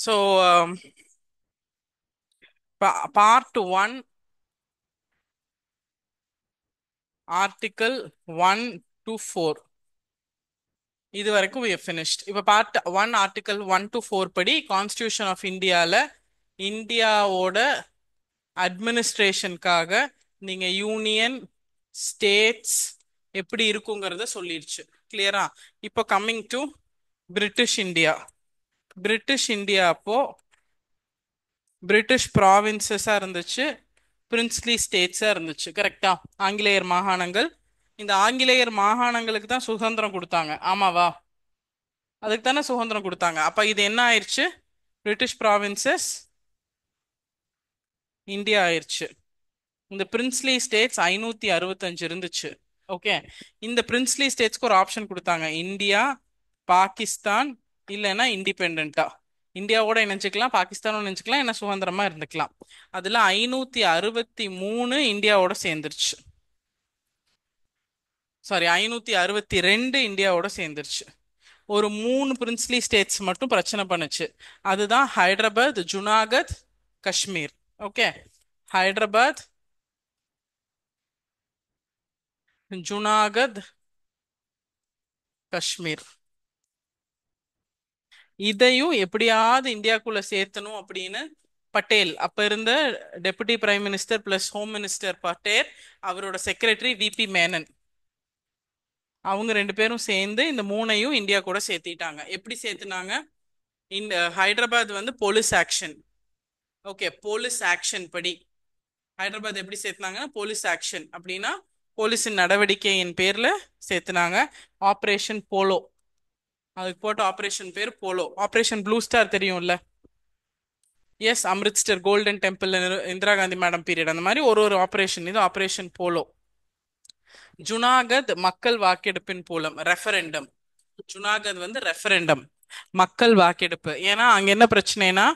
So, part 1, article 1 to 4. இது வரைக்கும் we have finished. இப்போ part 1 article 1 to 4 படி கான்ஸ்டியூஷன் ஆஃப் இந்தியால இந்தியாவோட அட்மினிஸ்ட்ரேஷனுக்காக நீங்க யூனியன் ஸ்டேட்ஸ் எப்படி இருக்குங்கிறத சொல்லிருச்சு. கிளியரா? இப்போ coming to British India. British India அப்போ பிரிட்டிஷ் ப்ராவின்சஸா இருந்துச்சு, பிரின்ஸ்லி ஸ்டேட்ஸா இருந்துச்சு. கரெக்டா? ஆங்கிலேயர் மாகாணங்கள். இந்த ஆங்கிலேயர் மாகாணங்களுக்கு தான் சுதந்திரம் கொடுத்தாங்க, ஆமாவா? அதுக்கு தானே சுதந்திரம் கொடுத்தாங்க. அப்ப இது என்ன ஆயிடுச்சு? பிரிட்டிஷ் ப்ராவின்சஸ் இந்தியா ஆயிடுச்சு. இந்த பிரின்ஸ்லி ஸ்டேட்ஸ் 565 இருந்துச்சு. ஓகே, இந்த பிரின்ஸ்லி ஸ்டேட்ஸ்க்கு ஒரு ஆப்ஷன் கொடுத்தாங்க, இந்தியா, பாகிஸ்தான், இல்லைன்னா இண்டிபெண்டா. இந்தியாவோட இணைஞ்சுக்கலாம், பாகிஸ்தானோட இணைஞ்சுக்கலாம், என்ன சுதந்திரமா இருந்துக்கலாம். அதுல 563 இந்தியாவோட சேர்ந்துருச்சு. சாரி, 562 இந்தியாவோட சேர்ந்துருச்சு. ஒரு 3 பிரின்ஸ்லி ஸ்டேட்ஸ் மட்டும் பிரச்சனை பண்ணுச்சு. அதுதான் ஹைதராபாத், ஜுனாகத், காஷ்மீர். ஓகே, ஹைதராபாத், ஜுனாகத், காஷ்மீர். இதையும் எப்படியாவது இந்தியாக்குள்ள சேர்த்தணும் அப்படின்னு பட்டேல், அப்ப இருந்த deputy prime minister plus home minister Patel, அவரோட செக்ரட்டரி விபி மேனன், அவங்க 2 பேரும் சேர்ந்து இந்த 3ஐயும் இந்தியா கூட சேர்த்திட்டாங்க. எப்படி சேர்த்துனாங்க? இந்த ஹைதராபாத் வந்து police action. Okay, police action படி ஹைதராபாத் எப்படி சேர்த்துனாங்கன்னா, போலீஸ் ஆக்ஷன் அப்படின்னா போலீஸின் நடவடிக்கையின் பேர்ல சேர்த்துனாங்க. ஆபரேஷன் போலோ, அதுக்கு போட்ட ஆபரேஷன் பேர் போலோ. ஆபரேஷன் ப்ளூ ஸ்டார் தெரியும்ல? Yes, Amritsar golden temple, Indira Gandhi madam period, அந்த மாதிரி ஒரு ஆபரேஷன். இது ஆபரேஷன் போலோ. ஜுனாகத் மக்கள் வாக்கெடுப்பின் மூலம், ரெஃபரெண்டம். ஜுனாகத் வந்து ரெஃபரெண்டம், மக்கள் வாக்கெடுப்பு. ஏன்னா அங்க என்ன பிரச்சனைனா,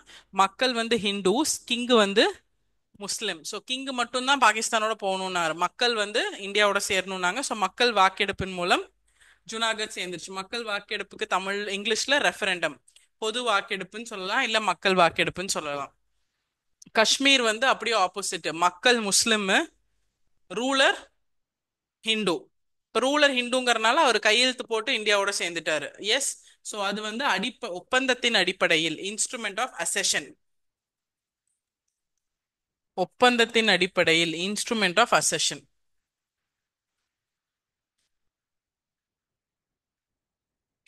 மக்கள் வந்து ஹிந்துஸ், கிங் வந்து முஸ்லிம். ஸோ கிங் மட்டும்தான் பாகிஸ்தானோட போகணும்னாரு, மக்கள் வந்து இந்தியாவோட சேரணும்னாங்க. ஸோ மக்கள் வாக்கெடுப்பின் மூலம் ஜுனாகத் சேர்ந்துருச்சு. மக்கள் வாக்கெடுப்புக்கு தமிழ் இங்கிலீஷ்ல ரெஃபரெண்டம், பொது வாக்கெடுப்புன்னு சொல்லலாம், இல்ல மக்கள் வாக்கெடுப்புன்னு சொல்லலாம். காஷ்மீர் வந்து அப்படியே ஆப்போசிட், மக்கள் முஸ்லிம், ரூலர் ஹிந்து. இப்போ ரூலர் ஹிந்துங்கிறனால அவர் கையெழுத்து போட்டு இந்தியாவோட சேர்ந்துட்டாரு. எஸ், ஸோ அது வந்து ஒப்பந்தத்தின் அடிப்படையில், இன்ஸ்ட்ருமெண்ட் ஆஃப் அசெஷன், ஒப்பந்தத்தின் அடிப்படையில், instrument of accession.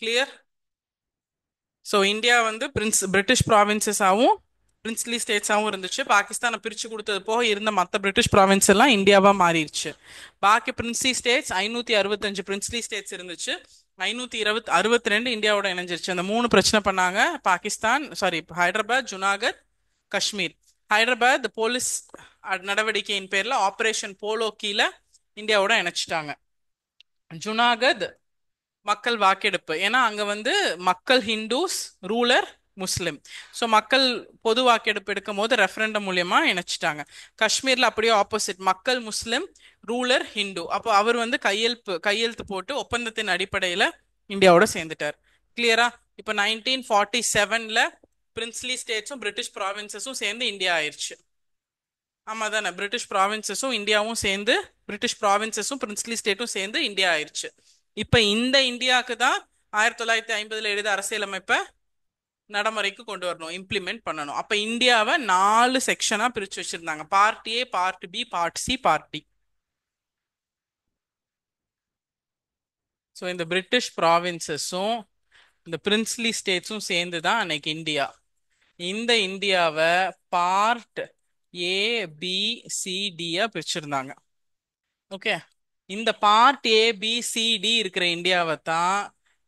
Clear? So India வந்து பிரிட்டிஷ் ப்ராவின்சஸாகவும் பிரின்ஸ்லி ஸ்டேட்ஸாகவும் இருந்துச்சு. பாகிஸ்தானை பிரித்து கொடுத்தது போக இருந்த மற்ற பிரிட்டிஷ் ப்ராவின்ஸ் எல்லாம் இந்தியாவாக மாறிடுச்சு. பாக்கி பிரின்ஸ்லி ஸ்டேட்ஸ் 565 பிரின்ஸ்லி ஸ்டேட்ஸ் இருந்துச்சு, 562 இந்தியாவோட இணைஞ்சிருச்சு. அந்த 3 பிரச்சனை பண்ணாங்க, பாகிஸ்தான், சாரி, ஹைதராபாத், ஜுனாகத், காஷ்மீர். ஹைதராபாத் போலீஸ் நடவடிக்கையின் பேர்ல ஆபரேஷன் போலோ கீழே இந்தியாவோட இணைச்சிட்டாங்க. ஜுனாகத் மக்கள் வாக்கெடுப்பு, ஏன்னா அங்க வந்து மக்கள் ஹிந்துஸ், ரூலர் முஸ்லிம். ஸோ மக்கள் பொது வாக்கெடுப்பு எடுக்கும் போது ரெஃபரண்டம் மூலியமா இணைச்சிட்டாங்க. காஷ்மீர்ல அப்படியே ஆப்போசிட், மக்கள் முஸ்லிம், ரூலர் ஹிந்து. அப்போ அவர் வந்து கையெழுத்து போட்டு ஒப்பந்தத்தின் அடிப்படையில இந்தியாவோட சேர்ந்துட்டார். கிளியரா? இப்போ 1947ல பிரின்ஸ்லி ஸ்டேட்ஸும் பிரிட்டிஷ் ப்ராவின்சஸும் சேர்ந்து இந்தியா ஆயிடுச்சு. ஆமா தானே? பிரிட்டிஷ் ப்ராவின்சஸும் இந்தியாவும் சேர்ந்து, பிரிட்டிஷ் ப்ராவின்சஸும் பிரின்ஸ்லி ஸ்டேட்டும் சேர்ந்து இந்தியா ஆயிடுச்சு. இப்ப இந்த இந்தியாவுக்கு தான் 1950 எழுத அரசியலமைப்பை நடைமுறைக்கு கொண்டு வரணும், இம்ப்ளிமெண்ட் பண்ணணும். அப்ப இந்தியாவை 4 செக்ஷனா பிரிச்சு வச்சிருந்தாங்க, part A, part B, part C, part D. So இந்த பிரிட்டிஷ் ப்ராவின்சஸும் இந்த பிரின்ஸ்லி ஸ்டேட்ஸும் சேர்ந்து தான் அன்னைக்கு இந்தியா. இந்த இந்தியாவை பார்ட் ஏ, பி, சி, டியா பிரிச்சிருந்தாங்க. ஓகே, இந்த part A, B, C, D இருக்கிற இந்தியாவை தான்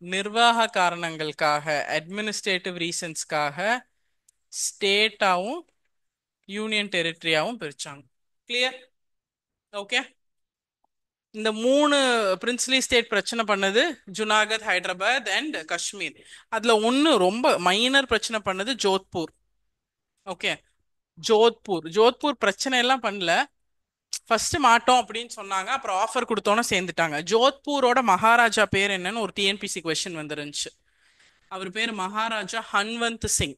நிர்வாக காரணங்களுக்காக, அட்மினிஸ்ட்ரேட்டிவ் ரீசன்ஸ்க்காக ஸ்டேட்டாவும் யூனியன் டெரிட்டரியாவும் பிரிச்சாங்க. கிளியர்? ஓகே, இந்த 3 பிரின்ஸ்லி ஸ்டேட் பிரச்சனை பண்ணது ஜுனாகத், ஹைதராபாத் அண்ட் காஷ்மீர். அதுல ஒன்னு ரொம்ப மைனர் பிரச்சனை பண்ணது ஜோத்பூர். ஓகே, ஜோத்பூர் பிரச்சனை எல்லாம் பண்ணல, ஃபர்ஸ்ட் மாட்டோம் அப்படின்னு சொன்னாங்க, அப்புறம் ஆஃபர் கொடுத்தோன்னு சேர்ந்துட்டாங்க. ஜோத்பூரோட மகாராஜா பேர் என்னன்னு ஒரு டிஎன்பிசி கொஸ்டின் வந்துருந்துச்சு. அவர் பேர் மகாராஜா ஹன்வந்த் சிங்.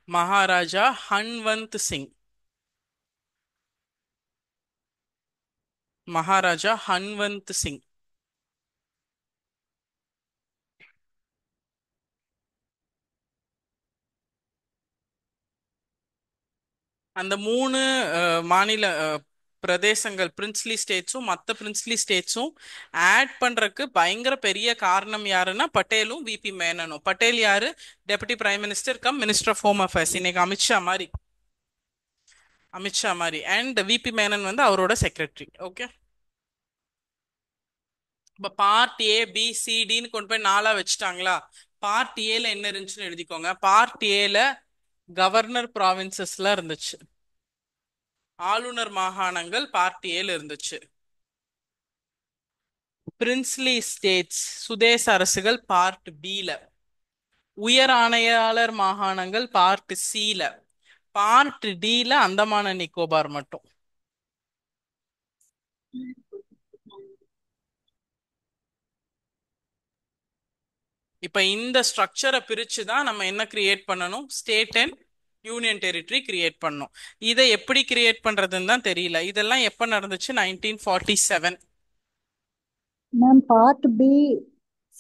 மகாராஜா ஹன்வந்த் சிங். மகாராஜா ஹன்வந்த் சிங். அந்த மூணு மாநில பிரதேசங்கள் பிரின்ஸ்லி ஸ்டேட்ஸும் மற்ற பிரின்ஸ்லி ஸ்டேட்ஸும் ஆட் பண்றதுக்கு பயங்கர பெரிய காரணம் யாருன்னா பட்டேலும் விபி மேனனும். பட்டேல் யாரு? Deputy prime minister cum minister of home affairs, இன்னைக்கு அமித்ஷா மாதிரி. அமித்ஷா மாதிரி. அண்ட் விபி மேனன் வந்து அவரோட செக்ரட்டரி. ஓகே. இப்ப பார்ட் ஏ பி சி டின்னு கொண்டு போய் நாலா வச்சுட்டாங்களா? பார்ட் ஏல என்ன இருந்துச்சுன்னு எழுதிக்கோங்க. பார்ட் ஏல கவர்னர் ப்ராவின்சஸ்ல இருந்துச்சு, ஆளுநர் மாகாணங்கள் பார்ட் ஏல இருந்துச்சு. பிரின்ஸ்லி ஸ்டேட்ஸ் சுதேச அரசுகள் பார்ட் பில, உயர் ஆணையாளர் மாகாணங்கள் பார்ட் சில, பார்ட் டில அந்தமான நிக்கோபார் மட்டும். இப்ப இந்த ஸ்ட்ரக்சரை பிரிச்சு தான் நம்ம என்ன கிரியேட் பண்ணணும்? State and union territory create பண்ணணும். இதை எப்படி கிரியேட் பண்றதுன்னு தான் தெரியல. இதெல்லாம் எப்ப நடந்துச்சு? 1947. Ma'am part B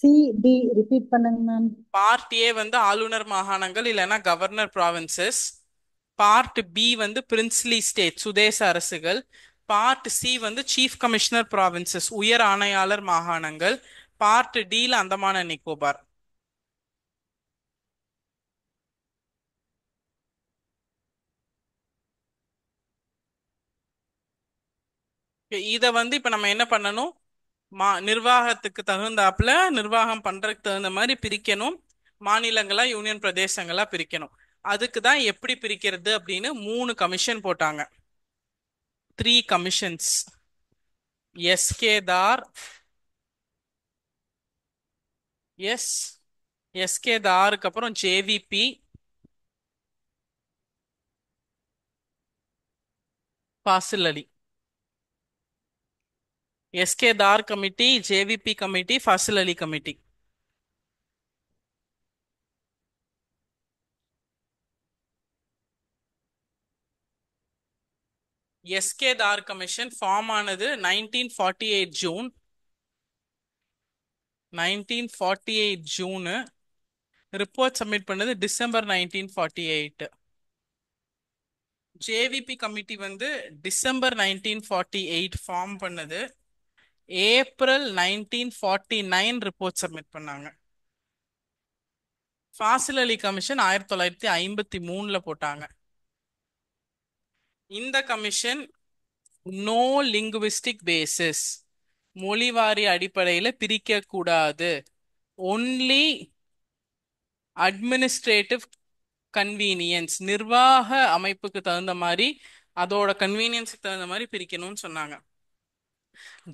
C D repeat பண்ணுங்க மேம். பார்ட் ஏ வந்து ஆளுநர் மாகாணங்கள் இல்லைன்னா கவர்னர் ப்ராவின்சஸ். பார்ட் பி வந்து பிரின்ஸ்லி ஸ்டேட் சுதேச அரசுகள். பார்ட் சி வந்து சீஃப் கமிஷனர் ப்ராவின்சஸ் உயர் ஆணையாளர் மாகாணங்கள். பார்ட் டில அந்தமான நிக்கோபார். இத வந்து இப்ப நம்ம என்ன பண்ணணும்? நிர்வாகத்துக்கு தகுந்தாப்புல நிர்வாகம் பண்றதுக்கு தகுந்த மாதிரி பிரிக்கணும். மாநிலங்களா யூனியன் பிரதேசங்களா பிரிக்கணும். அதுக்கு தான் எப்படி பிரிக்கிறது அப்படின்னு 3 கமிஷன் போட்டாங்க. 3 கமிஷன்ஸ். எஸ்கே தார், எஸ் எஸ்கே தாருக்கு அப்புறம் ஜேவிபி, ஃபாசில் அலி. எஸ்கே தார் கமிட்டி, ஜேவிபி கமிட்டி, ஃபாசில் அலி கமிட்டி. எஸ்கே தார் கமிஷன் ஃபார்ம் ஆனது 1948 ஜூன். 1948 ஜூனு. ரிப்போர்ட் சப்மிட் பண்ணது டிசம்பர் 1948. ஜேவிபி கமிட்டி வந்து டிசம்பர் 1948 ஃபார்ம் பண்ணது. ஏப்ரல் 1949 ரிப்போர்ட் சப்மிட் பண்ணாங்க. ஃபாசில் அலி கமிஷன் 1953 போட்டாங்க. இந்த கமிஷன் நோ லிங்குவிஸ்டிக் பேசிஸ், மொழிவாரி அடிப்படையில பிரிக்க கூடாது, ஒன்லி அட்மினிஸ்ட்ரேட்டிவ் கன்வீனியன்ஸ், நிர்வாக அமைப்புக்கு தகுந்த மாதிரி அதோட கன்வீனியன்ஸுக்கு தகுந்த மாதிரி பிரிக்கணும்னு சொன்னாங்க.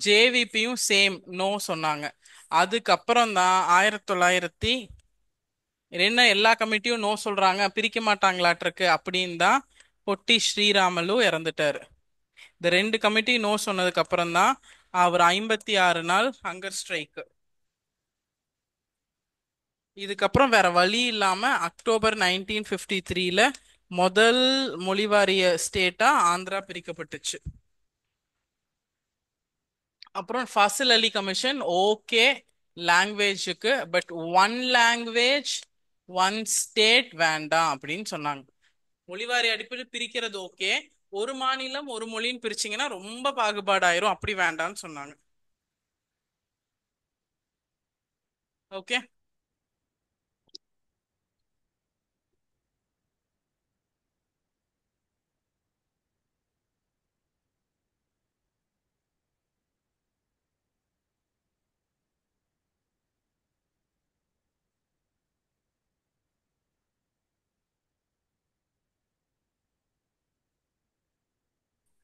ஜேவிபியும் சேம் நோ சொன்னாங்க. அதுக்கப்புறம் தான் 1900 என்ன எல்லா கமிட்டியும் நோ சொல்றாங்க, பிரிக்க மாட்டாங்களாட்டிருக்கு அப்படின்னு தான் பொட்டி ஸ்ரீராமலு இறந்துட்டாரு. இந்த 2 கமிட்டி நோ சொன்னதுக்கு அப்புறம் தான் அவர் 56 நாள் ஹங்கர் ஸ்ட்ரைக். இதுக்கப்புறம் வேற வழி இல்லாம அக்டோபர் 1953ல முதல் மொழிவாரிய ஸ்டேட்டா ஆந்திரா பிரிக்கப்பட்டுச்சு. அப்புறம் ஃபாசில் அலி கமிஷன் ஓகே லாங்குவேஜுக்கு, but one language one state வேண்டாம் அப்படின்னு சொன்னாங்க. மொழிவாரி அடிப்படையில் பிரிக்கிறது ஓகே, ஒரு மாநிலம் ஒரு மொழின்னு பிரிச்சிங்கன்னா ரொம்ப பாகுபாடாயிரும், அப்படி வேண்டாம்னு சொன்னாங்க. ஓகே.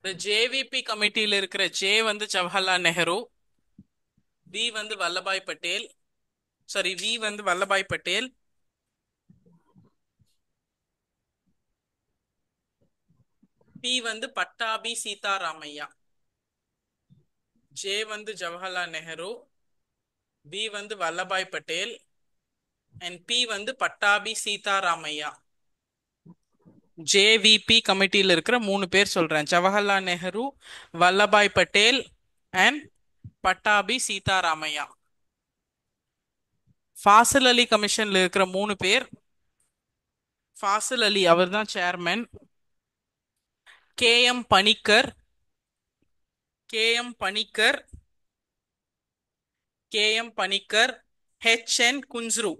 இந்த ஜேவிபி கமிட்டியில இருக்கிற ஜே வந்து ஜவஹர்லால் நேரு, வி வந்து வல்லபாய் பட்டேல், சாரி வி வந்து வல்லபாய் பட்டேல், பி வந்து பட்டாபி சீதாராமையா. ஜே வந்து ஜவஹர்லால் நேரு, வி வந்து வல்லபாய் பட்டேல், அண்ட் பி வந்து பட்டாபி சீதாராமையா. ஜேவிபி கமிட்டியில் இருக்கிற 3 பேர் சொல்றேன். ஜவஹர்லால் நேரு, வல்லபாய் பட்டேல் அண்ட் பட்டாபி சீதாராமையா. ஃபாசில் அலி கமிஷன்ல இருக்கிற 3 பேர். ஃபாசில் அலி அவர் தான் chairman. KM. Panikkar, KM. Panikkar, KM. Panikkar, H.N. Kunzru.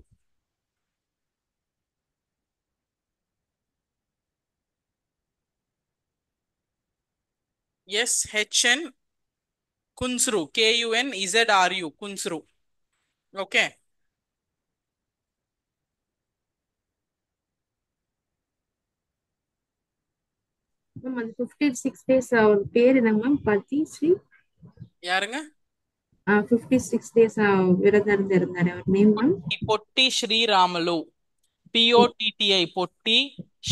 Yes, H.N. Kunzru, KUNZRU, Kunzru. Okay. Ma'am அது 56 days அவர் பேர் என்னங்க மேம்? பத்தி ஸ்ரீ யாருங்க? 56 days விரதம் இருந்தாரு, அவர் நேம் மேம்? பொட்டி Sriramulu. POTTI Potti,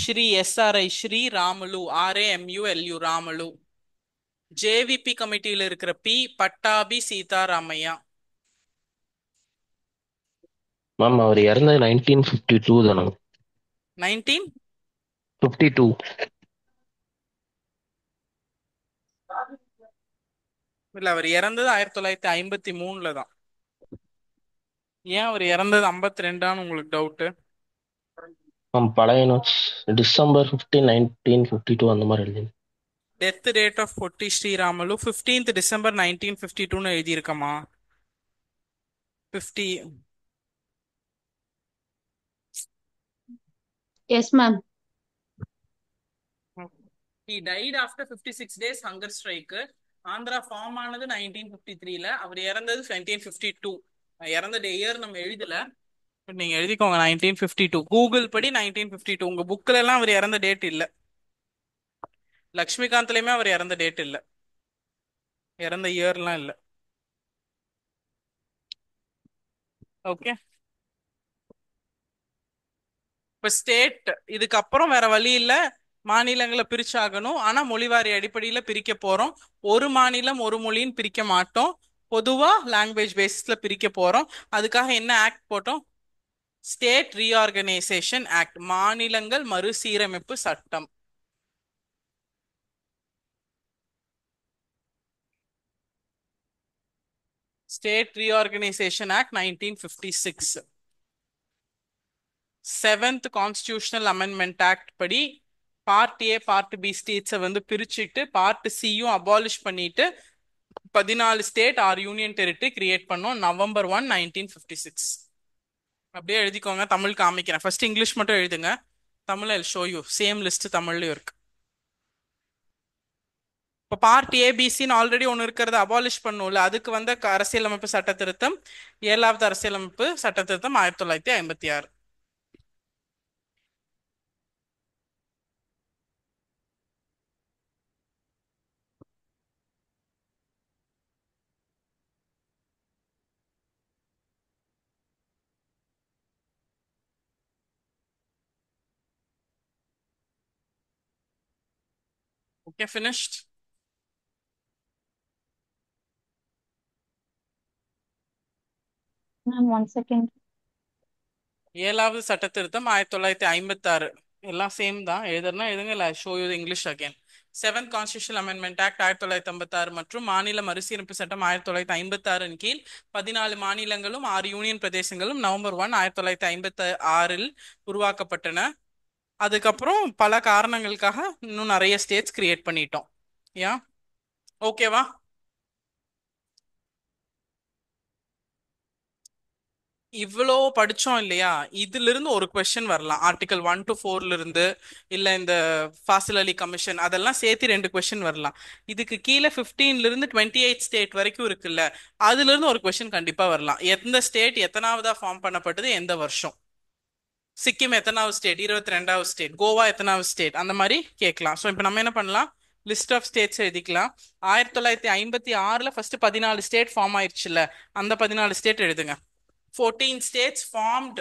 Sri SRI Sri, Ramulu RAMULU Ramulu. JVP கமிட்டியில இருக்கிற பி பட்டாபி சீதாராமையா. மேம் அவர் இறந்தது 1952 தானே? 1952. 52. இல்ல, அவர் இறந்தது 1953 தான். ஏன் அவர் இறந்தது 52ஆன்னு உங்களுக்கு டவுட்? மேம் பழைய நோட்ஸ் டிசம்பர் 15 1952 அந்த மாதிரி எழுதி. டெத் டேட் ஆஃப் பொட்டி Sriramulu 15th December 1952ன்னு எழுதியிருக்கமா? 50. Yes, ma'am. He died after 56 days hunger strike. Andhra form ஆனது 1953ல, அவர் இறந்தது 1952. இறந்த இயர் நம்ம எழுதல, but நீங்க எழுதிக்கோங்க 1952. கூகுள் படி 1952. உங்க புக்ல எல்லாம் அவர் இறந்த டேட் இல்ல. லக்ஷ்மிகாந்த்லயுமே அவர் இறந்த டேட் இல்ல, இறந்த இயர்லாம் இல்ல. ஓகே. இப்ப ஸ்டேட் இதுக்கப்புறம் வேற வழி இல்ல, மாநிலங்களை பிரிச்சாகணும். ஆனா மொழிவாரி அடிப்படையில பிரிக்க போறோம். ஒரு மாநிலம் ஒரு மொழின்னு பிரிக்க மாட்டோம், பொதுவா லாங்குவேஜ் பேசிஸ்ல பிரிக்க போறோம். அதுக்காக என்ன ஆக்ட் போட்டோம்? ஸ்டேட் ரீஆர்கனைசேஷன் ஆக்ட், மாநிலங்கள் மறுசீரமைப்பு சட்டம். State reorganisation act 1956. 7th constitutional amendment act படி பார்ட் ஏ பார்ட் பி ஸ்டேட்ஸை வந்து பிரிச்சுட்டு பார்ட் சியும் அபாலிஷ் பண்ணிட்டு 14 state or union territory create பண்ணோம் November 1, 1956. அப்படியே எழுதிக்கோங்க, தமிழ் காமிக்கிறேன். ஃபர்ஸ்ட் இங்கிலீஷ் மட்டும் எழுதுங்க, Tamil I'll show you. Same list தமிழ்லயும் இருக்கு. இப்போ பார்ட் ஏபிசின்னு ஆல்ரெடி ஒன்று இருக்கிறத அபாலிஷ் பண்ணும்ல, அதுக்கு வந்த அரசியலமைப்பு சட்ட திருத்தம் 7வது அரசியலமைப்பு சட்ட திருத்தம் 1956. Okay, finished. Ma'am, 1 second. 7வது சட்ட திருத்தம் 1956. எல்லாம் சேம் தான், எழுதுனா எழுதுங்க, இல்லை show you English again. 7th constitutional amendment act 1956 மற்றும் மாநில மறுசீரமைப்பு சட்டம் 1956 கீழ் 14 மாநிலங்களும் 6 யூனியன் பிரதேசங்களும் November 1, 1956 உருவாக்கப்பட்டன. அதுக்கப்புறம் பல காரணங்களுக்காக இன்னும் நிறைய ஸ்டேட்ஸ் கிரியேட் பண்ணிட்டோம். யா, ஓகேவா? இவ்வளோ படிச்சோம் இல்லையா, இதுல இருந்து ஒரு கொஸ்டின் வரலாம். ஆர்டிகல் 1 to 4ல இருந்து, இல்ல இந்த ஃபாசில் அலி கமிஷன் அதெல்லாம் சேர்த்து 2 கொஸ்டின் வரலாம். இதுக்கு கீழே 15ல இருந்து 28 ஸ்டேட் வரைக்கும் இருக்குல்ல, அதுல இருந்து ஒரு கொஸ்டின் கண்டிப்பா வரலாம். எந்த ஸ்டேட் எத்தனாவதா ஃபார்ம் பண்ணப்பட்டது, எந்த வருஷம். சிக்கிம் எத்தனாவது ஸ்டேட், 22வது ஸ்டேட். கோவா எத்தனாவது ஸ்டேட், அந்த மாதிரி கேட்கலாம். ஸோ இப்போ நம்ம என்ன பண்ணலாம், லிஸ்ட் ஆஃப் ஸ்டேட்ஸ் எழுதிக்கலாம். 1956ல ஃபர்ஸ்ட் 14 ஸ்டேட் ஃபார்ம் ஆயிடுச்சுல்ல, அந்த 14 ஸ்டேட் எழுதுங்க. 14 states formed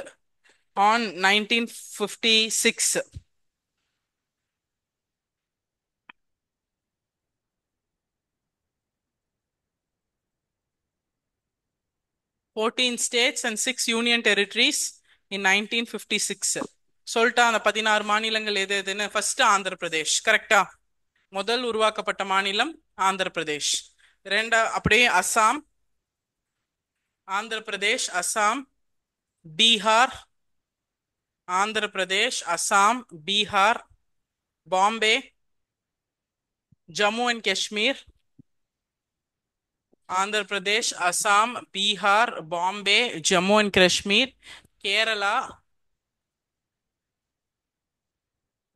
on 1956. 14 states and 6 union territories in 1956. சொல்லிட்டா அந்த 16 மாநிலங்கள் எது எதுன்னு? ஃபர்ஸ்ட் ஆந்திர பிரதேஷ், கரெக்டா? முதல் உருவாக்கப்பட்ட மாநிலம் ஆந்திர பிரதேஷ். அப்படியே அசாம், ஆந்திர பிரதேஷ், அசாம், பீகார், ஆந்திர பிரதேஷ், அசாம், பீகார், பாம்பே, ஜம்மு அண்ட் காஷ்மீர், ஆந்திர பிரதேஷ், அசாம், பீகார், பாம்பே, ஜம்மு அண்ட் காஷ்மீர், கேரளா,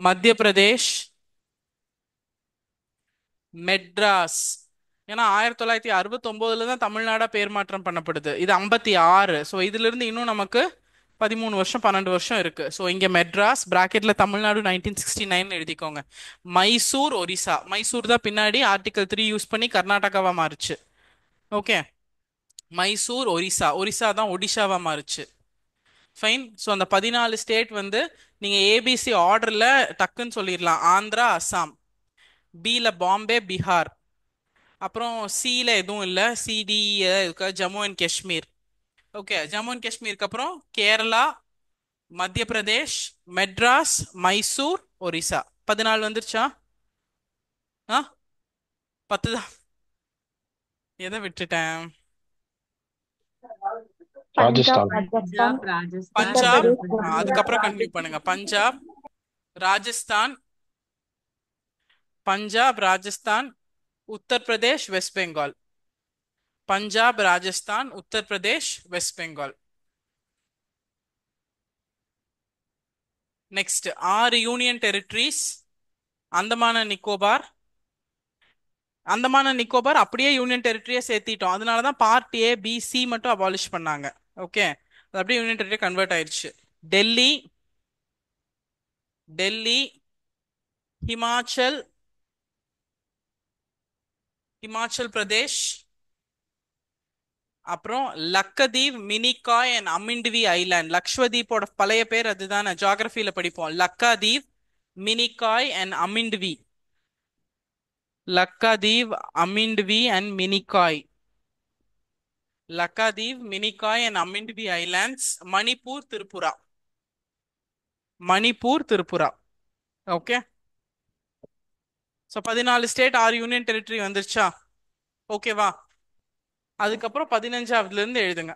மத்திய பிரதேஷ், மெட்ராஸ். ஏன்னா 1969 தான் தமிழ்நாடா பேர் மாற்றம் பண்ணப்படுது. இது 56. ஸோ இதுல இருந்து இன்னும் நமக்கு 13 வருஷம் 12 வருஷம் இருக்கு. ஸோ இங்க மெட்ராஸ், பிராக்கெட்ல தமிழ்நாடு 1969 எழுதிக்கோங்க. மைசூர், ஒரிசா. மைசூர் தான் பின்னாடி ஆர்டிகல் 3 யூஸ் பண்ணி கர்நாடகாவா மாறுச்சு. ஓகே, மைசூர், ஒரிசா. ஒரிசா தான் ஒடிஷாவா மாறுச்சு. ஃபைன். ஸோ அந்த 14 ஸ்டேட் வந்து நீங்க ஏபிசி ஆர்டர்ல டக்குன்னு சொல்லிடலாம். ஆந்திரா, அசாம். பில பாம்பே, பீகார். அப்புறம் சில எதுவும் இல்லை, சிடி இருக்கா, Jammu and Kashmir. Okay, Jammu and காஷ்மீருக்கு அப்புறம் கேரளா, மத்திய பிரதேஷ், மெட்ராஸ், மைசூர், ஒரிசா. 14 வந்துருச்சா? ஆ, 10 தான். எதை விட்டுட்டேன்? பஞ்சாப், ராஜஸ்தான். ராஜஸ்தான், பஞ்சாப், ராஜஸ்தான், பஞ்சாப். உத்தரப்பிரதேஷ், உத்தரப்பிரதேஷ். அதுக்கப்புறம் கண்டினியூ பண்ணுங்க. Punjab, Rajasthan, Punjab, Rajasthan, Uttar Pradesh, west Bengal. Punjab, Rajasthan, Uttar Pradesh, west Bengal. Next 6 union territories. Andaman Nicobar. Andaman Nicobar அப்படியே யூனியன் டெரிட்டரியா சேர்த்திட்டோம். அதனாலதான் பார்ட் ஏ, பி, சி மட்டும் அபாலிஷ் பண்ணாங்க. ஓகே, அது அப்படியே யூனியன் டெரிட்டரி கன்வெர்ட் ஆயிடுச்சு. டெல்லி, டெல்லி, ஹிமாச்சல், ஹிமாச்சல் பிரதேஷ், அப்புறம் லக்கதீவ், மினிகாய் அண்ட் அமிண்ட்வி ஐலாண்ட். லக்ஷ்வதீப்போட பழைய பேர் அதுதானே, ஜியாகிரபில படிப்போம். Laccadive, Minicoy and Amindivi. Laccadive, Amindivi and Minicoy. Laccadive, Minicoy and Amindivi islands. Manipur, Tripura. Manipur, Tripura. Okay, so 14 state 6 union territory வந்துருச்சா? ஓகேவா? அதுக்கப்புறம் 15வதுல இருந்து எழுதுங்க.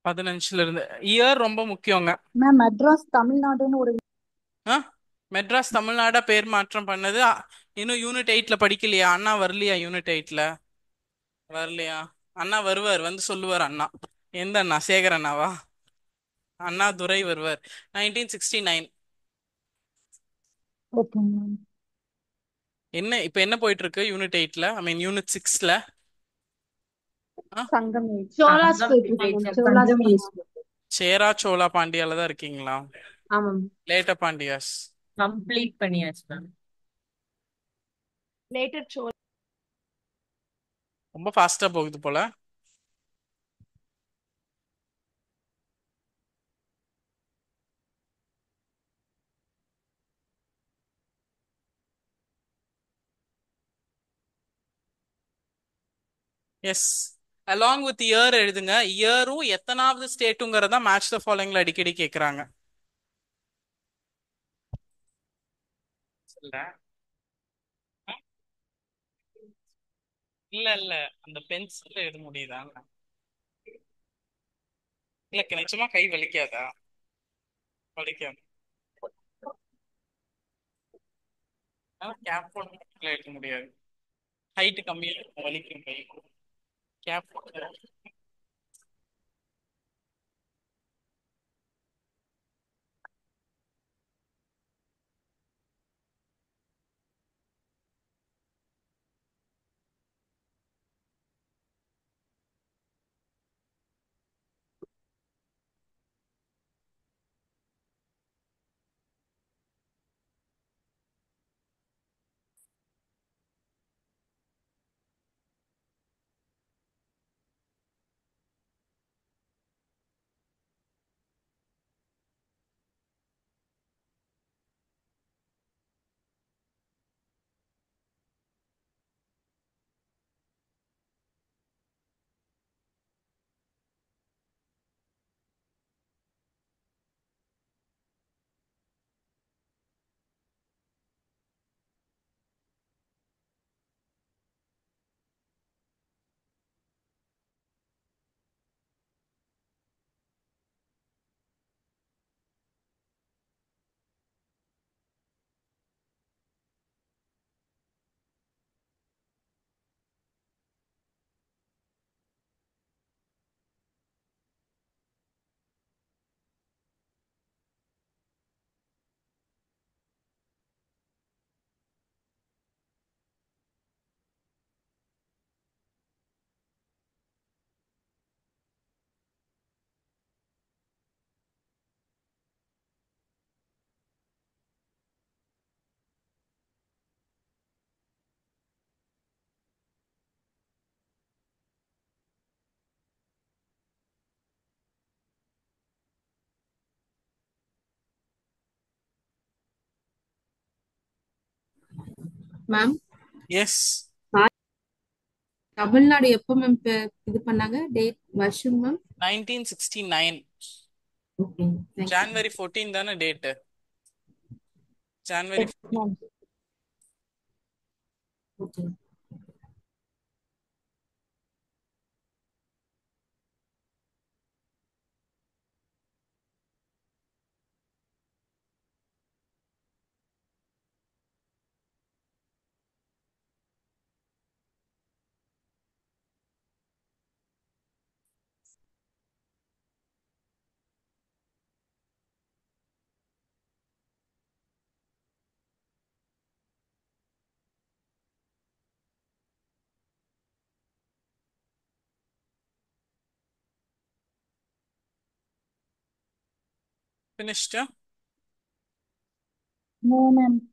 15ல இருந்து இயர் ரொம்ப முக்கியங்க. மேம் மெட்ராஸ் தமிழ்நாடுன்னு ஒரு ஆ, மெட்ராஸ் தமிழ்நாடா பேர் மாற்றம் பண்ணது. இன்னும் யூனிட் 8ல படிக்கலையா? அண்ணா வரலையா யூனிட் 8ல? வரலையா? அண்ணா வருவார், வந்து சொல்லுவார் அண்ணா. எந்த அண்ணா? சேகர் அண்ணாவா? அண்ணா துரை வருவார். 1969. Okay ma'am. என்ன இப்ப என்ன போயிட்டு இருக்கு யூனிட் 8ல, ஐ மீன் யூனிட் 6ல? சங்கம் ஏஜ். சோலாஸ் போயிட்டு இருக்காங்க மேம். சோலாஸ் சேரா சோழா பாண்டியால தான் இருக்கீங்களா? ஆமாம். லேட்டா பாண்டியாஸ். கம்ப்ளீட் பண்ணியாச்சு மேம். லேட்டர் சோல். ரொம்ப ஃபாஸ்டா போகுது போல. எஸ், along with இயர் எழுதுங்க. இயரும் எத்தனாவது ஸ்டேட்டுங்கிறதா மேட்ச் த ஃபாலோயிங்ல அடிக்கடி கேக்குறாங்க. இல்ல இல்ல இல்ல, அந்த பென்சில் எழுத முடியுதா? இல்ல, நிச்சயமா கை வலிக்காதா? வலிக்காது. கேப் போட்டு எழுத முடியாது. ஹைட் கம்மியா இருக்கும், வலிக்கும் கை. கேப் போட்டு. Ma'am yes. தமிழ்நாடு எப்போ மேம் இது பண்ணாங்க டேட் வருஷம் மேம்? 1969. Okay thank you. ஜான்வரி 14 தானே date? January Yes, ma'am. Okay. finished. No, ma'am.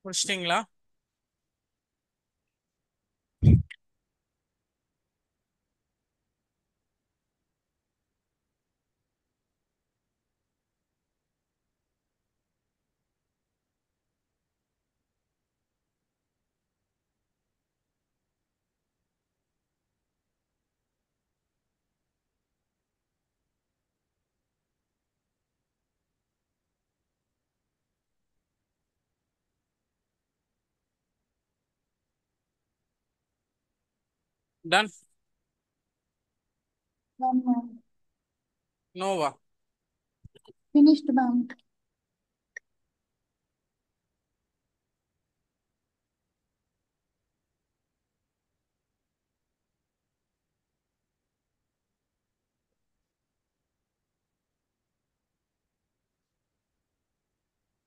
முடிச்சிட்டிங்களா? டன். Done, ma'am. நோவா. Finished, ma'am.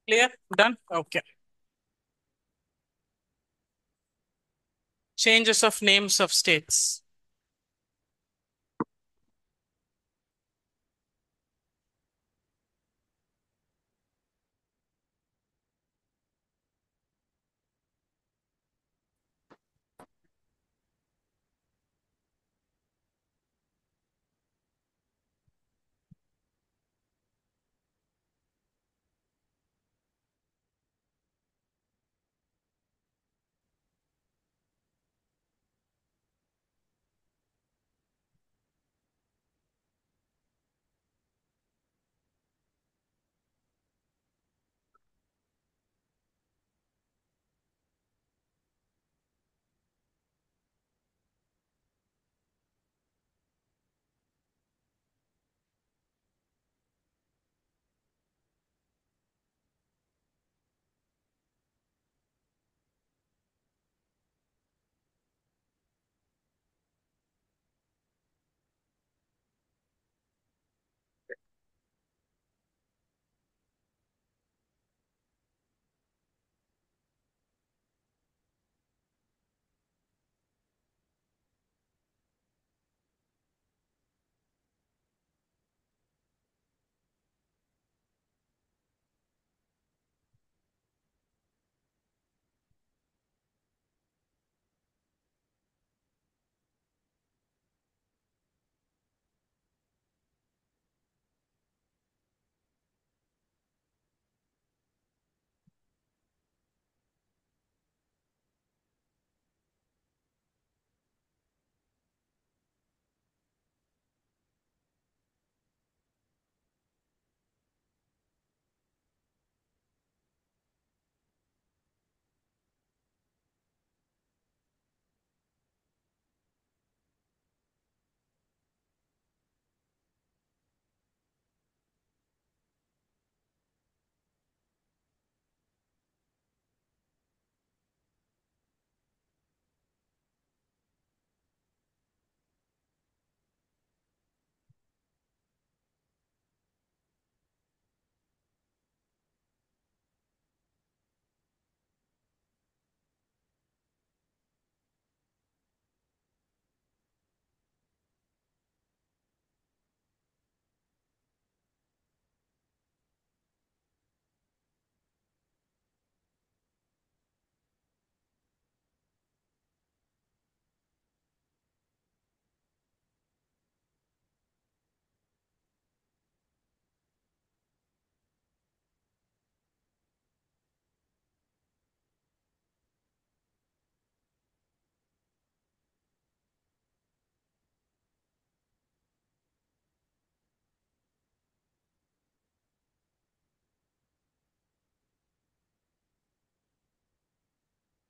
Clear? Done? Okay. Changes of names of states.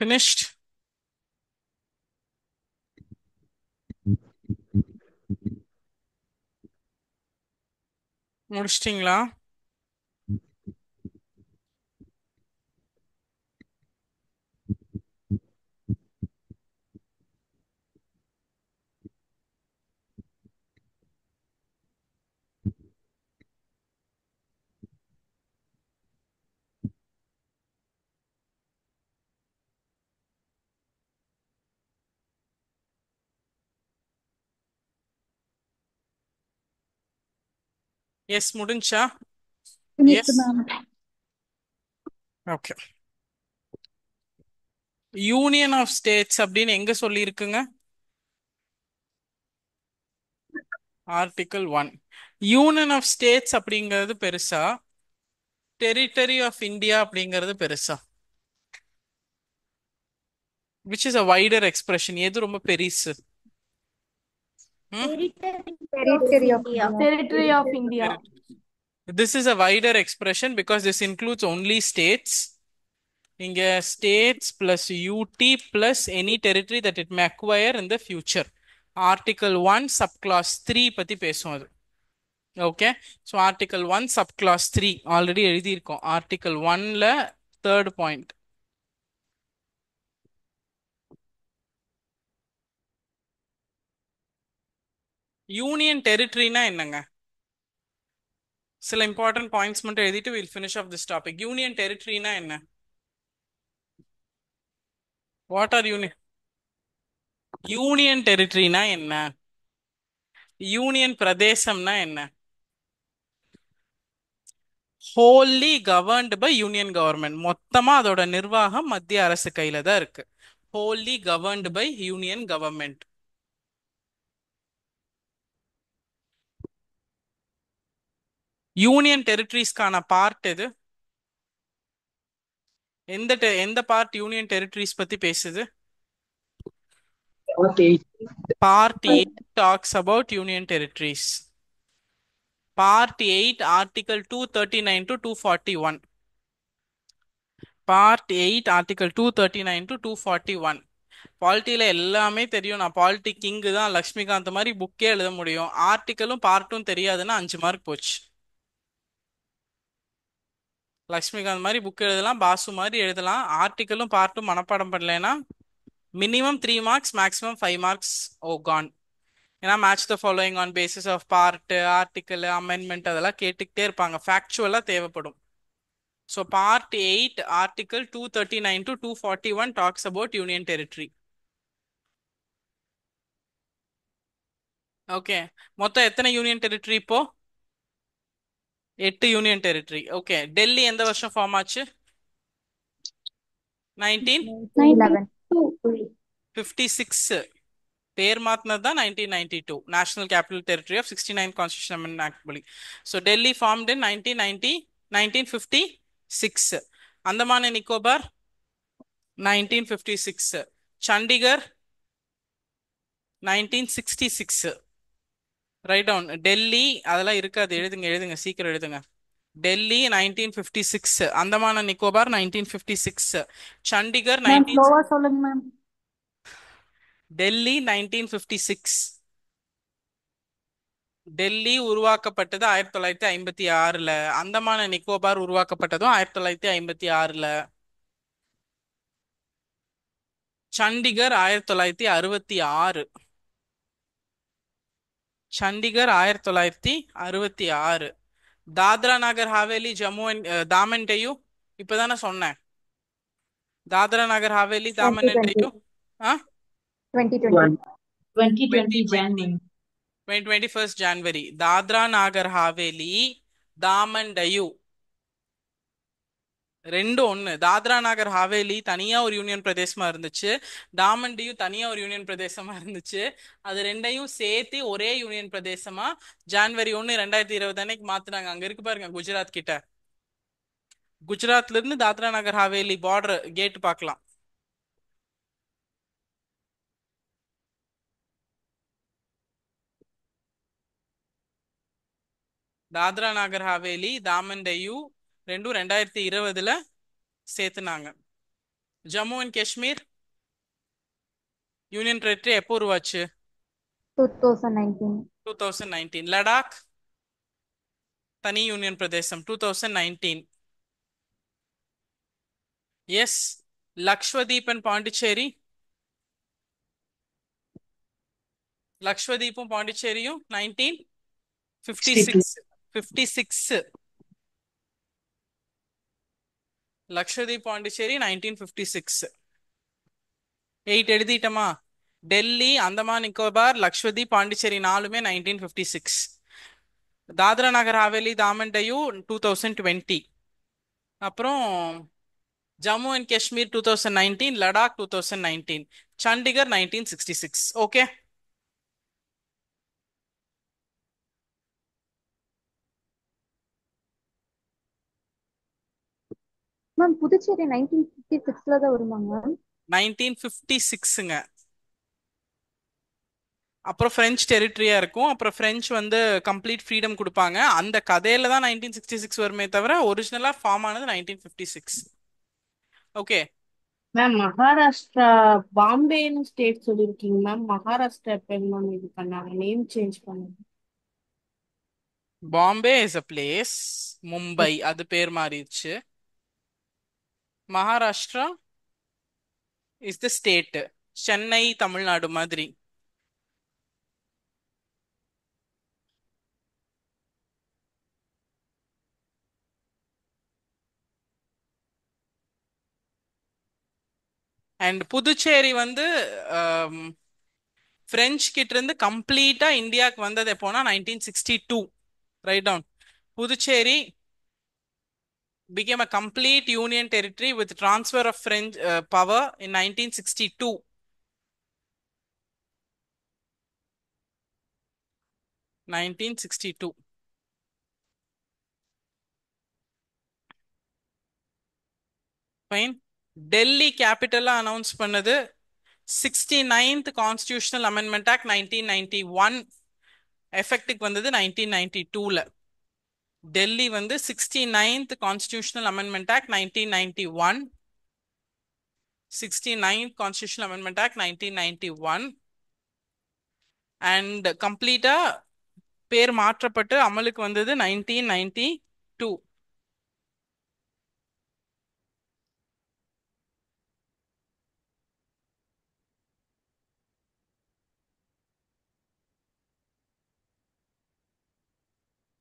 finished? முடிச்சிட்டிங்களா? Yes முடிஞ்சா? finished yes. ma'am. Okay. Union of states அப்படின்னு எங்க சொல்லியிருக்குங்க? Article 1. Union of states அப்படிங்கிறது பெருசா, territory of India அப்படிங்கிறது பெருசா? Which is a wider expression? எது ரொம்ப பெருசு? Territory of India. Territory of India. This is a wider expression because this includes only states. இங்க states plus UT plus any territory that it may acquire in the future. Article 1 subclause 3 பத்தி பேசும் அது. ஓகே. So article 1 subclause 3 already எழுதியிருக்கோம். Article 1ல third point. Union டெரிட்டரினா என்னங்க? சில இம்பார்ட்டன்ட் பாயிண்ட்ஸ் மட்டும் எழுதிட்டு will finish of this topic. Union டெரிட்டரினா என்ன? What are union? யூனியன் டெரிட்டரினா என்ன? யூனியன் பிரதேசம்னா என்ன? Wholly governed by union government. மொத்தமா அதோட நிர்வாகம் மத்திய அரசு கையில தான் இருக்கு. Wholly governed by union government. Union டெரிட்டரிஸ்க்கான பார்ட் எது? எந்த பார்ட் யூனியன் டெரிட்டரிஸ் பத்தி பேசுது? Part 8 tax about union territories. Part 8 article 239 to 241. Part 8 article 239 to 241. பாலிட்டியில எல்லாமே தெரியும். நான் பாலிட்டி கிங்கு தான், லக்ஷ்மிகாந்த் மாதிரி புக்கே எழுத முடியும். ஆர்டிக்கலும் பார்ட்டும் தெரியாதுன்னா 5 மார்க் போச்சு. லக்ஷ்மிகாந்த் மாதிரி புக் எழுதலாம், பாசு மாதிரி எழுதலாம். ஆர்டிக்கலும் பார்ட்டும் மனப்பாடம் பண்ணலைன்னா minimum 3 marks, maximum 5 marks gone. ஏன்னா match the following on basis of part, article, amendment அதெல்லாம் கேட்டுக்கிட்டே இருப்பாங்க. ஃபேக்சுவலாக தேவைப்படும். So part 8 article 239 to 241 talks about union territory. Okay. மொத்தம் எத்தனை யூனியன் டெரிட்டரி இப்போ? 8 யூனியன் டெரிட்டரி. ஓகே. டெல்லி எந்த வருஷம் ஃபார்ம் ஆச்சு? 1956. பேர் மாத்தினது தான் 1992. National capital territory of 69 constitution amendment act படி. So Delhi formed in 1956. Andaman and Nicobar 1956. Chandigarh 1966. Write down. Delhi அதெல்லாம் இருக்காது, எழுதுங்க சீக்கிரம் எழுதுங்க. டெல்லி 1956. அந்தமான் அண்ட் நிக்கோபார் 1956. சண்டிகர் மேம் 19. ஸ்லோவா சொல்லுங்க மேம். டெல்லி 1956. டெல்லி உருவாக்கப்பட்டது 1956ல. அந்தமான நிக்கோபார் உருவாக்கப்பட்டதும் 1956ல. சண்டிகர் 1966. சண்டிகர் 1966. தாத்ரா நகர் ஹாவேலி, ஜம்மு அண்ட் தாமன் டையூ இப்பதானே சொன்னேன். Dadra Nagar Haveli, Daman and Diu 2020 January. 21st January. Dadra Nagar Haveli, Daman Diu ரெண்டும் ஒண்ணு. தாத்ரா நாகர் ஹாவேலி தனியா ஒரு யூனியன் பிரதேசமா இருந்துச்சு, டாமன் டியூ தனியா ஒரு யூனியன் பிரதேசமா இருந்துச்சு. அது ரெண்டையும் சேர்த்து ஒரே யூனியன் பிரதேசமா ஜான்வரி 1, 2020 அன்னைக்கு மாத்துனாங்க. அங்க இருக்கு பாருங்க குஜராத் கிட்ட. குஜராத்ல இருந்து தாத்ரா நாகர் ஹாவேலி பார்டர் கேட் பார்க்கலாம். தாத்ரா நாகர் ஹாவேலி, தாமன் டையூ ரெண்டும் 2020ல சேர்த்துனாங்க. Jammu and Kashmir union territory எப்போ உருவாச்சு? 2019. 2019. லடாக் தனி யூனியன் பிரதேசம் 2019. எஸ். லக்ஷ்வதீப் அண்ட் பாண்டிச்சேரி, லக்ஷ்வதீப்பும் பாண்டிச்சேரியும் 62. 1956. 56. லக்ஷ்வதீப் பாண்டிச்சேரி 1956. 8 எழுதிட்டமா? டெல்லி, அந்தமான் நிக்கோபார், லக்ஷ்வதீப், பாண்டிச்சேரி நாலுமே 1956. தாத்ரா நகர் ஹாவேலி, தாமன் டையூ 2020. அப்புறம் Jammu and Kashmir 2019, Ladakh 2019, Chandigarh 1966. Okay. Ma'am Puducherry 1956ல தான் வருமாங்க மேம்? 1956ங்க. அப்புறம் பிரெஞ்சு டெரிட்டரியா இருக்கும். அப்புறம் பிரெஞ்சு வந்து கம்ப்ளீட் ஃப்ரீடம் கொடுப்பாங்க. அந்த கதையில தான் 1966 வருமே தவிர ஒரிஜினலா ஃபார்ம் ஆனது 1956. ஓகே. மேம் மகாராஷ்டிரா பாம்பேன்னு ஸ்டேட் சொல்லியிருக்கீங்க மேம். மகாராஷ்டிரா எப்ப மேம் இது பண்ணாங்க, நேம் சேஞ்ச் பண்ணாங்க? Bombay is a place. Mumbai அது பேர் மாறிடுச்சு. Maharashtra is the state. Chennai Tamil Nadu மாதிரி. அண்ட் புதுச்சேரி வந்து பிரெஞ்சு கிட்ட இருந்து கம்ப்ளீட்டா இந்தியாவுக்கு வந்தது எப்போனா 1962. Write down. Puducherry became a complete union territory with transfer of French power in 1962. 1962. Fine. Delhi கேபிட்டலா announce பண்ணது 69th கான்ஸ்டியூஷனல் அமெண்ட்மெண்ட் ஆக்ட் 1991. எஃபெக்டுக்கு வந்தது 1992ல. டெல்லி வந்து 69th constitutional amendment act 1991. 69th constitutional amendment act 1991. And கம்ப்ளீட்டா பேர் மாற்றப்பட்டு அமலுக்கு வந்தது 1992.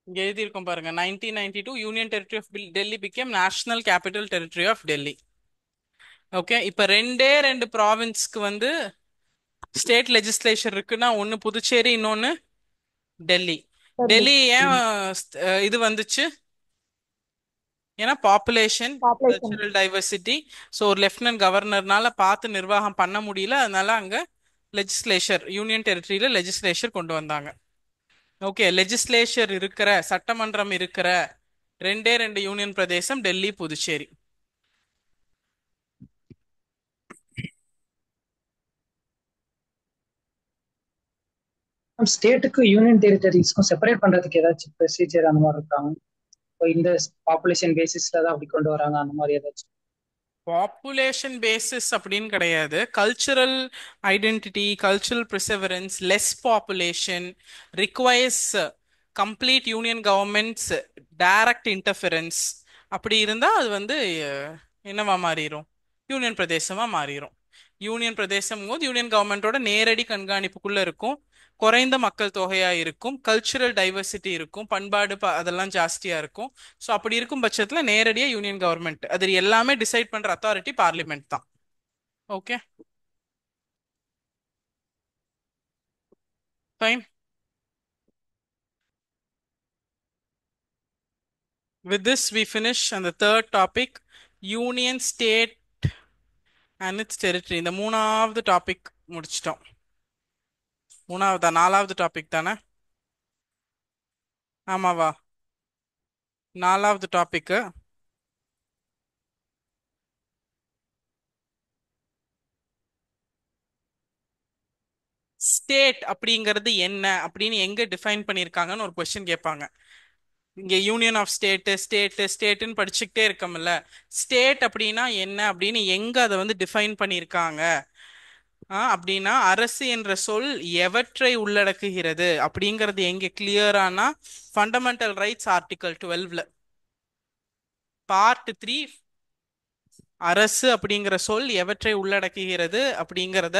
இங்க எழுதியிருக்கோம் பாருங்க. 1992 union territory of Delhi became national capital territory of Delhi. Okay. இப்ப ரெண்டே ரெண்டு ப்ராவின்ஸ்க்கு வந்து ஸ்டேட் லெஜிஸ்லேச்சர் இருக்குன்னா, ஒன்னு புதுச்சேரி, இன்னொன்னு டெல்லி. டெல்லி ஏன் இது வந்துச்சு? ஏன்னா population, population. Cultural diversity. So ஒரு லெப்டினன்ட் கவர்னர்னால பார்த்து நிர்வாகம் பண்ண முடியல. அதனால அங்க லெஜிஸ்லேச்சர், யூனியன் டெரிட்டரியில லெஜிஸ்லேச்சர் கொண்டு வந்தாங்க. ஓகே. லெஜிஸ்லேச்சர் இருக்கிற, சட்டமன்றம் இருக்கிற ரெண்டே ரெண்டு யூனியன் பிரதேசம் டெல்லி, புதுச்சேரி. ஸ்டேட்டுக்கு யூனியன் டெரிட்டரிஸ்க்கும் செப்பரேட் பண்றதுக்கு ஏதாச்சும் ப்ரொசீஜர் அந்த மாதிரி இருக்காங்க? இப்போ இந்த பாப்புலேஷன் பேசிஸ்ல தான் அப்படி கொண்டு வராங்க அந்த மாதிரி ஏதாச்சும்? பாப்புலேஷன் பேசிஸ் அப்படின்னு கிடையாது. Cultural identity, cultural perseverance, less population requires complete union governments direct interference. அப்படி இருந்தால் அது வந்து என்னவா மாறிடும்? யூனியன் பிரதேசமா மாறிடும். யூனியன் பிரதேசம் போது யூனியன் கவர்மெண்டோட நேரடி கண்காணிப்புக்குள்ள இருக்கும். குறைந்த மக்கள் தொகையா இருக்கும். கல்ச்சுரல் டைவர்சிட்டி இருக்கும். பண்பாடு அதெல்லாம் ஜாஸ்தியா இருக்கும். ஸோ அப்படி இருக்கும் பட்சத்தில் நேரடியா யூனியன் கவர்மெண்ட் அது எல்லாமே டிசைட் பண்ற அத்தாரிட்டி பார்லிமெண்ட் தான். Okay fine. With this we finish on the third topic, union state and its territory. இந்த மூணாவது டாபிக் முடிச்சிட்டோம். மூணாவதா? நாலாவது டாபிக் தானே? ஆமாவா? நாலாவது டாபிக். ஸ்டேட் அப்படிங்கிறது என்ன அப்படின்னு எங்க டிஃபைன் பண்ணியிருக்காங்கன்னு ஒரு கொஸ்டின் கேட்பாங்க. இங்க யூனியன் ஆஃப் ஸ்டேட்டுன்னு படிச்சுக்கிட்டே இருக்கோம்ல. ஸ்டேட் அப்படின்னா என்ன அப்படின்னு எங்க அதை வந்து டிஃபைன் பண்ணியிருக்காங்க அப்படின்னா, அரசு என்ற சொல் எவற்றை உள்ளடக்குகிறது அப்படிங்கிறது எங்க கிளியரானா ஃபண்டமெண்டல் ரைட்ஸ் ஆர்டிகல் 12ல பார்ட் 3 அரசு அப்படிங்கிற சொல் எவற்றை உள்ளடக்குகிறது அப்படிங்கிறத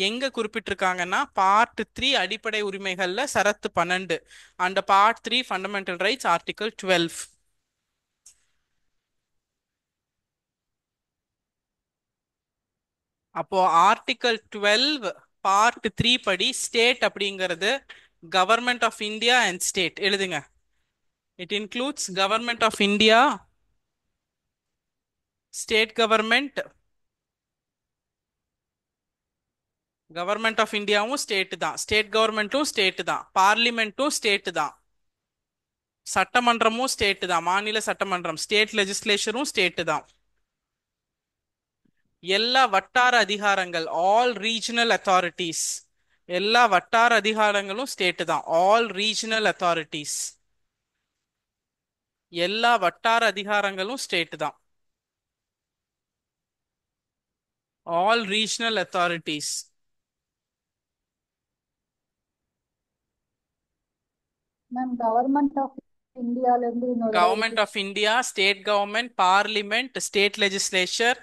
எங்க குறிப்பிட்டிருக்காங்கன்னா பார்ட் 3 அடிப்படை உரிமைகள்ல சரத்து 12 and part 3 fundamental rights article 12. அப்போ ஆர்டிகல் 12 பார்ட் 3 படி ஸ்டேட் அப்படிங்கிறது government of India and state எழுதுங்க. It includes government of India, state government of இந்தியாவும் ஸ்டேட் தான், ஸ்டேட் கவர்மெண்ட்டும் ஸ்டேட் தான், பார்லிமெண்ட்டும் ஸ்டேட் தான், சட்டமன்றமும் ஸ்டேட் தான், மாநில சட்டமன்றம் ஸ்டேட் லெஜிஸ்லேச்சரும் ஸ்டேட் தான். எல்லா வட்டார அதிகாரங்கள் ஆல் ரீஜனல் அத்தாரிட்டிஸ், எல்லா வட்டார அதிகாரங்களும் ஸ்டேட் தான். ஆல் ரீஜனல் அத்தாரிட்டிஸ், எல்லா வட்டார அதிகாரங்களும் ஸ்டேட் தான். All regional authorities. Ma'am government of இந்தியால இருந்து இன்னொரு தடவை government of India, state government, parliament, state legislature,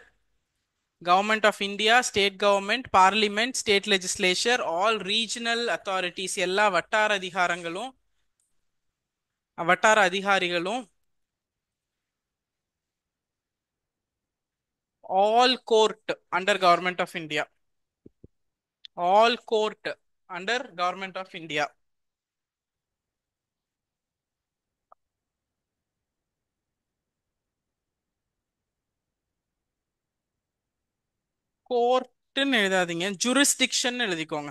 government of India, state government, parliament, state legislature, all regional authorities எல்லா வட்டார அதிகாரங்களும் வட்டார அதிகாரிகளும், all court under government of India, all court under government of India. கோர்ட்னு எழுதாதீங்க, jurisdiction எழுதிக்கோங்க.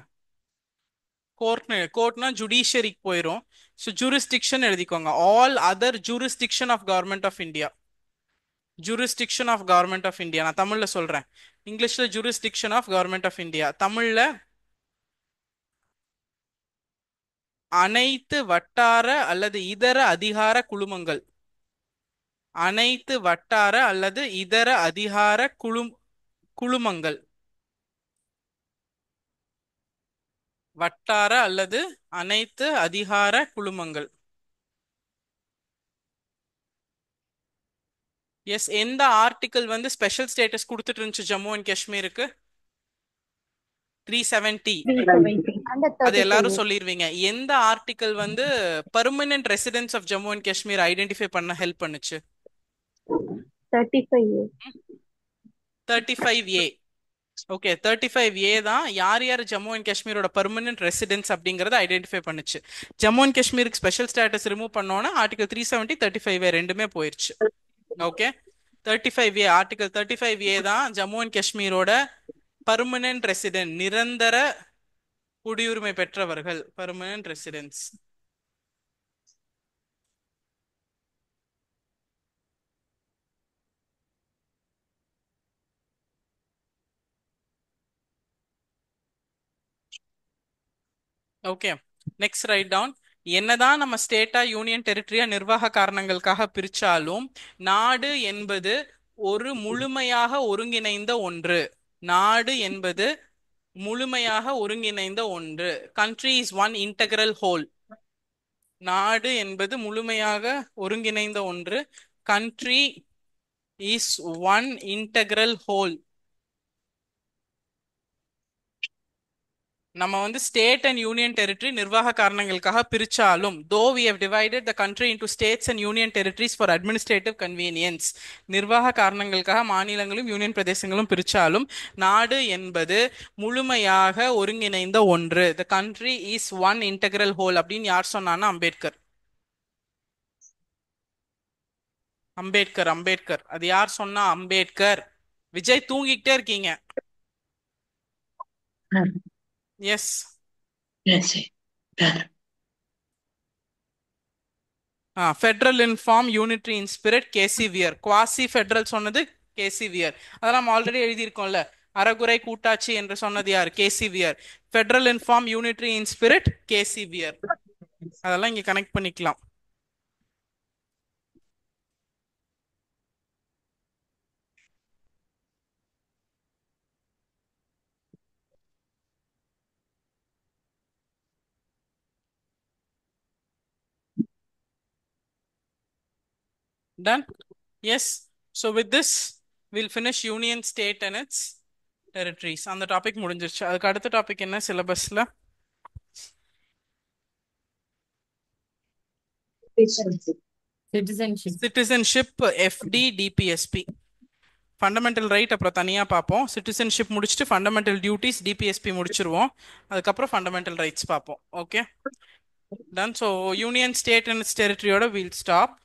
கோர்ட்னா ஜுடிஷியரிக்கு போயிடும். ஸோ ஜூரிஸ்டிக்ஷன் எழுதிக்கோங்க. All other jurisdiction of government of India, jurisdiction of government of India. நான் தமிழ்ல சொல்றேன், இங்கிலீஷ்ல jurisdiction of government of India, தமிழ்ல அனைத்து வட்டார அல்லது இதர அதிகார குழுமங்கள், அனைத்து வட்டார அல்லது இதர அதிகார குழுமங்கள், வட்டார அல்லது அனைத்து அதிகார குழுமங்கள். எஸ், எந்த ஆர்டிகிள் வந்து ஸ்பெஷல் ஸ்டேட்டஸ் கொடுத்துட்டு இருந்துச்சு ஜம்மு அண்ட் காஷ்மீருக்கு? 370. அண்டர் அது எல்லாரும் 35. சொல்லிடுவீங்க. எந்த ஆர்டிகிள் வந்து permanent residence of Jammu and Kashmir identify பண்ண ஹெல்ப் பண்ணுச்சு? 35A. 35A. ஓகே, 35A தான் யார் யார் ஜம்மு அண்ட் காஷ்மீரோட பெர்மனன்ட் ரெசிடென்ஸ் அப்படிங்கறத ஐடென்டிஃபை பண்ணுச்சு. ஜம்மு அண்ட் காஷ்மீருக்கு ஸ்பெஷல் ஸ்டேட்டஸ் ரிமூவ் பண்ணோன்னா ஆர்டிகல் 370, 35A ரெண்டுமே போயிருச்சு. ஓகே, 35A ஆர்டிகல் 35A தான் ஜம்மு அண்ட் காஷ்மீரோட பர்மனன்ட் ரெசிடென்ட், நிரந்தர குடியுரிமை பெற்றவர்கள், permanent residence. Okay, next write down. என்னதான் நம்ம ஸ்டேட்டா யூனியன் டெரிட்டரியா நிர்வாக காரணங்களுக்காக பிரிச்சாலும் நாடு என்பது ஒரு முழுமையாக ஒருங்கிணைந்த ஒன்று. நாடு என்பது முழுமையாக ஒருங்கிணைந்த ஒன்று. Country is one integral whole. நாடு என்பது முழுமையாக ஒருங்கிணைந்த ஒன்று. Country is one integral whole. நம்ம வந்து ஸ்டேட் அண்ட் யூனியன் டெரிட்டரி நிர்வாக காரணங்களுக்காக பிரிச்சாலும், though we have divided the country into states and union territories for administrative convenience, நிர்வாக காரணங்களுக்காக மாநிலங்களும் யூனியன் பிரதேசங்களும் பிரிச்சாலும் நாடு என்பது முழுமையாக ஒருங்கிணைந்த ஒன்று. the country is one integral whole அப்படின்னு யார் சொன்னான்னா அம்பேத்கர். அம்பேத்கர் அம்பேத்கர் அது யார் சொன்னா? அம்பேத்கர். விஜய் தூங்கிக்கிட்டே இருக்கீங்க. Yes, federal in form, unitary in spirit, KC Wheare. Quasi federal சொன்னது கேசி வியர். அதெல்லாம் நம்ம ஆல்ரெடி எழுதியிருக்கோம்ல. அறகுறை கூட்டாட்சி என்று சொன்னது யார்? KC Wheare. Federal in form, unitary in spirit, KC Wheare. அதெல்லாம் இங்க கனெக்ட் பண்ணிக்கலாம். Done? Yes. So with this, we'll finish union state and its territories. அந்த டாபிக் முடிஞ்சிருச்சு. அதுக்கு அடுத்த டாபிக் என்ன சிலபஸ்ல? Citizenship. Citizenship, FD, DPSP. Fundamental right அப்புறம் தனியாக பார்ப்போம். சிட்டிசன்ஷிப் முடிச்சுட்டு ஃபண்டமெண்டல் டியூட்டிஸ் DPSP முடிச்சிருவோம். அதுக்கப்புறம் ஃபண்டமெண்டல் ரைட்ஸ் பார்ப்போம். Okay done. So union state and its டெரிட்டரியோட வீல் ஸ்டாப்.